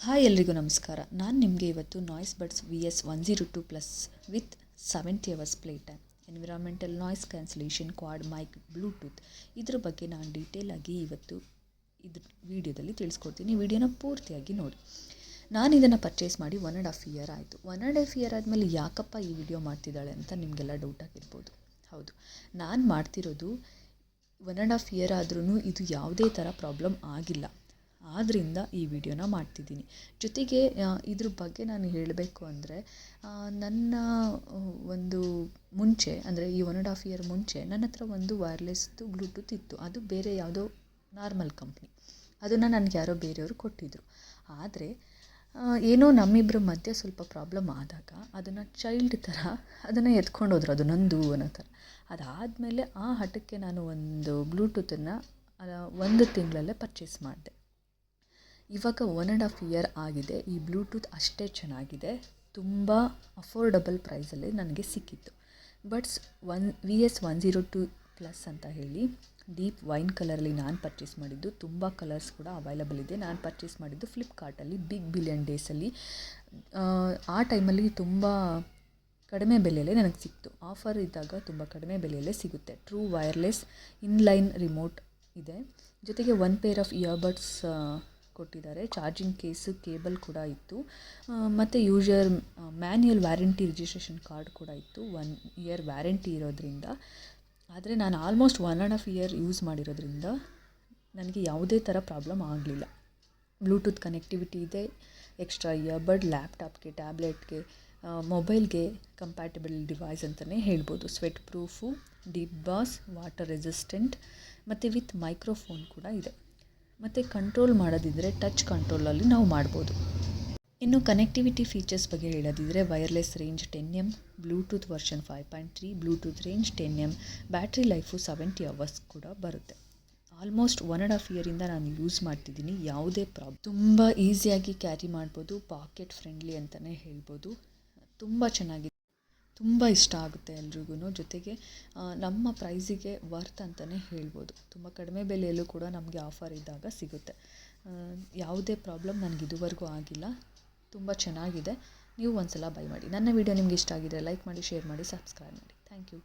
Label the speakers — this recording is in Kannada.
Speaker 1: ಹಾಯ್ ಎಲ್ರಿಗೂ ನಮಸ್ಕಾರ. ನಾನು ನಿಮಗೆ ಇವತ್ತು noise buds VS102 plus with 70 hours play time, environmental noise cancellation, quad mic, Bluetooth ಇದ್ರ ಬಗ್ಗೆ ನಾನು ಡೀಟೇಲಾಗಿ ಇವತ್ತು ಇದ್ರ ವೀಡಿಯೋದಲ್ಲಿ ತಿಳಿಸ್ಕೊಡ್ತೀನಿ. ವಿಡಿಯೋನ ಪೂರ್ತಿಯಾಗಿ ನೋಡಿ. ನಾನು ಇದನ್ನು ಪರ್ಚೇಸ್ ಮಾಡಿ 1.5 ಇಯರ್ ಆಯಿತು. 1.5 ಇಯರ್ ಆದಮೇಲೆ ಯಾಕಪ್ಪ ಈ ವಿಡಿಯೋ ಮಾಡ್ತಿದ್ದಾಳೆ ಅಂತ ನಿಮಗೆಲ್ಲ ಡೌಟ್ ಆಗಿರ್ಬೋದು. ಹೌದು, ನಾನು ಮಾಡ್ತಿರೋದು 1.5 ಇಯರ್ ಆದ್ರೂ ಇದು ಯಾವುದೇ ಥರ ಪ್ರಾಬ್ಲಮ್ ಆಗಿಲ್ಲ. ಆದ್ದರಿಂದ ಈ ವಿಡಿಯೋನ ಮಾಡ್ತಿದ್ದೀನಿ. ಜೊತೆಗೆ ಇದ್ರ ಬಗ್ಗೆ ನಾನು ಹೇಳಬೇಕು ಅಂದರೆ, ನನ್ನ ಒಂದು ಮುಂಚೆ ಅಂದರೆ ಈ 1.5 ಇಯರ್ ಮುಂಚೆ ನನ್ನ ಹತ್ರ ಒಂದು ವೈರ್ಲೆಸ್ದು ಬ್ಲೂಟೂತ್ ಇತ್ತು. ಅದು ಬೇರೆ ಯಾವುದೋ ನಾರ್ಮಲ್ ಕಂಪ್ನಿ. ಅದನ್ನು ನನಗೆ ಯಾರೋ ಬೇರೆಯವರು ಕೊಟ್ಟಿದ್ದರು. ಆದರೆ ಏನೋ ನಮ್ಮಿಬ್ಬರ ಮಧ್ಯೆ ಸ್ವಲ್ಪ ಪ್ರಾಬ್ಲಮ್ ಆದಾಗ ಅದನ್ನು ಚೈಲ್ಡ್ ಥರ ಅದನ್ನು ಎತ್ಕೊಂಡು ಹೋದ್ರು, ಅದು ನಂದು ಅನ್ನೋ ಥರ. ಅದಾದಮೇಲೆ ಆ ಹಠಕ್ಕೆ ನಾನು ಒಂದು ಬ್ಲೂಟೂತನ್ನು 1 ತಿಂಗಳಲ್ಲೇ ಪರ್ಚೇಸ್ ಮಾಡಿದೆ. ಇವಾಗ 1.5 ಇಯರ್ ಆಗಿದೆ. ಈ ಬ್ಲೂಟೂತ್ ಅಷ್ಟೇ ಚೆನ್ನಾಗಿದೆ, ತುಂಬ ಅಫೋರ್ಡಬಲ್ ಪ್ರೈಸಲ್ಲಿ ನನಗೆ ಸಿಕ್ಕಿತ್ತು. ಬಟ್ಸ್ VS102 ಪ್ಲಸ್ ಅಂತ ಹೇಳಿ ಡೀಪ್ ವೈನ್ ಕಲರಲ್ಲಿ ನಾನು ಪರ್ಚೇಸ್ ಮಾಡಿದ್ದು. ತುಂಬ ಕಲರ್ಸ್ ಕೂಡ ಅವೈಲಬಲ್ ಇದೆ. ನಾನು ಪರ್ಚೇಸ್ ಮಾಡಿದ್ದು ಫ್ಲಿಪ್ಕಾರ್ಟಲ್ಲಿ ಬಿಗ್ ಬಿಲಿಯನ್ ಡೇಸಲ್ಲಿ. ಆ ಟೈಮಲ್ಲಿ ತುಂಬ ಕಡಿಮೆ ಬೆಲೆಯಲ್ಲೇ ನನಗೆ ಸಿಕ್ತು. ಆಫರ್ ಇದ್ದಾಗ ತುಂಬ ಕಡಿಮೆ ಬೆಲೆಯಲ್ಲೇ ಸಿಗುತ್ತೆ. ಟ್ರೂ ವೈರ್ಲೆಸ್ ಇನ್ಲೈನ್ ರಿಮೋಟ್ ಇದೆ. ಜೊತೆಗೆ 1 ಪೇರ್ ಆಫ್ ಇಯರ್ಬಡ್ಸ್ ಕೊಟ್ಟಿದ್ದಾರೆ. ಚಾರ್ಜಿಂಗ್ ಕೇಸು, ಕೇಬಲ್ ಕೂಡ ಇತ್ತು. ಮತ್ತು ಯೂಶರ್ ಮ್ಯಾನ್ಯುಯಲ್ ವ್ಯಾರಂಟಿ ರಿಜಿಸ್ಟ್ರೇಷನ್ ಕಾರ್ಡ್ ಕೂಡ ಇತ್ತು. 1 ಇಯರ್ ವ್ಯಾರಂಟಿ ಇರೋದ್ರಿಂದ. ಆದರೆ ನಾನು ಆಲ್ಮೋಸ್ಟ್ 1.5 ಇಯರ್ ಯೂಸ್ ಮಾಡಿರೋದ್ರಿಂದ ನನಗೆ ಯಾವುದೇ ಥರ ಪ್ರಾಬ್ಲಮ್ ಆಗಲಿಲ್ಲ. ಬ್ಲೂಟೂತ್ ಕನೆಕ್ಟಿವಿಟಿ ಇದೆ, ಎಕ್ಸ್ಟ್ರಾ ಇಯರ್ಬಡ್, ಲ್ಯಾಪ್ಟಾಪ್ಗೆ, ಟ್ಯಾಬ್ಲೆಟ್ಗೆ, ಮೊಬೈಲ್ಗೆ ಕಂಪ್ಯಾಟಿಬಲ್ ಡಿವೈಸ್ ಅಂತಲೇ ಹೇಳ್ಬೋದು. Sweat proof, deep boss, water resistant ಮತ್ತು ವಿತ್ ಮೈಕ್ರೋಫೋನ್ ಕೂಡ ಇದೆ. ಮತ್ತು ಕಂಟ್ರೋಲ್ ಮಾಡೋದಿದ್ದರೆ ಟಚ್ ಕಂಟ್ರೋಲಲ್ಲಿ ನಾವು ಮಾಡ್ಬೋದು. ಇನ್ನು ಕನೆಕ್ಟಿವಿಟಿ ಫೀಚರ್ಸ್ ಬಗ್ಗೆ ಹೇಳೋದಿದ್ದರೆ wireless range 10M, Bluetooth version 5.3, Bluetooth range 10M, battery life 70 hours ಕೂಡ ಬರುತ್ತೆ. ಆಲ್ಮೋಸ್ಟ್ 1.5 ಇಯರಿಂದ ನಾನು ಯೂಸ್ ಮಾಡ್ತಿದ್ದೀನಿ. ಯಾವುದೇ ಪ್ರಾಬ್ಲಮ್, ತುಂಬ ಈಸಿಯಾಗಿ ಕ್ಯಾರಿ ಮಾಡ್ಬೋದು, ಪಾಕೆಟ್ ಫ್ರೆಂಡ್ಲಿ ಅಂತಲೇ ಹೇಳ್ಬೋದು. ತುಂಬ ಚೆನ್ನಾಗಿದೆ, ತುಂಬ ಇಷ್ಟ ಆಗುತ್ತೆ ಎಲ್ರಿಗೂ. ಜೊತೆಗೆ ನಮ್ಮ ಪ್ರೈಸಿಗೆ ವರ್ತ್ ಅಂತಲೇ ಹೇಳ್ಬೋದು. ತುಂಬ ಕಡಿಮೆ ಬೆಲೆಯಲ್ಲೂ ಕೂಡ ನಮಗೆ ಆಫರ್ ಇದ್ದಾಗ ಸಿಗುತ್ತೆ. ಯಾವುದೇ ಪ್ರಾಬ್ಲಮ್ ನನಗೆ ಇದುವರೆಗೂ ಆಗಿಲ್ಲ. ತುಂಬ ಚೆನ್ನಾಗಿದೆ. ನೀವು ಒಂದು ಸಲ ಬೈ ಮಾಡಿ. ನನ್ನ ವಿಡಿಯೋ ನಿಮ್ಗೆ ಇಷ್ಟ ಆಗಿದ್ರೆ ಲೈಕ್ ಮಾಡಿ, ಶೇರ್ ಮಾಡಿ, ಸಬ್ಸ್ಕ್ರೈಬ್ ಮಾಡಿ. Thank you.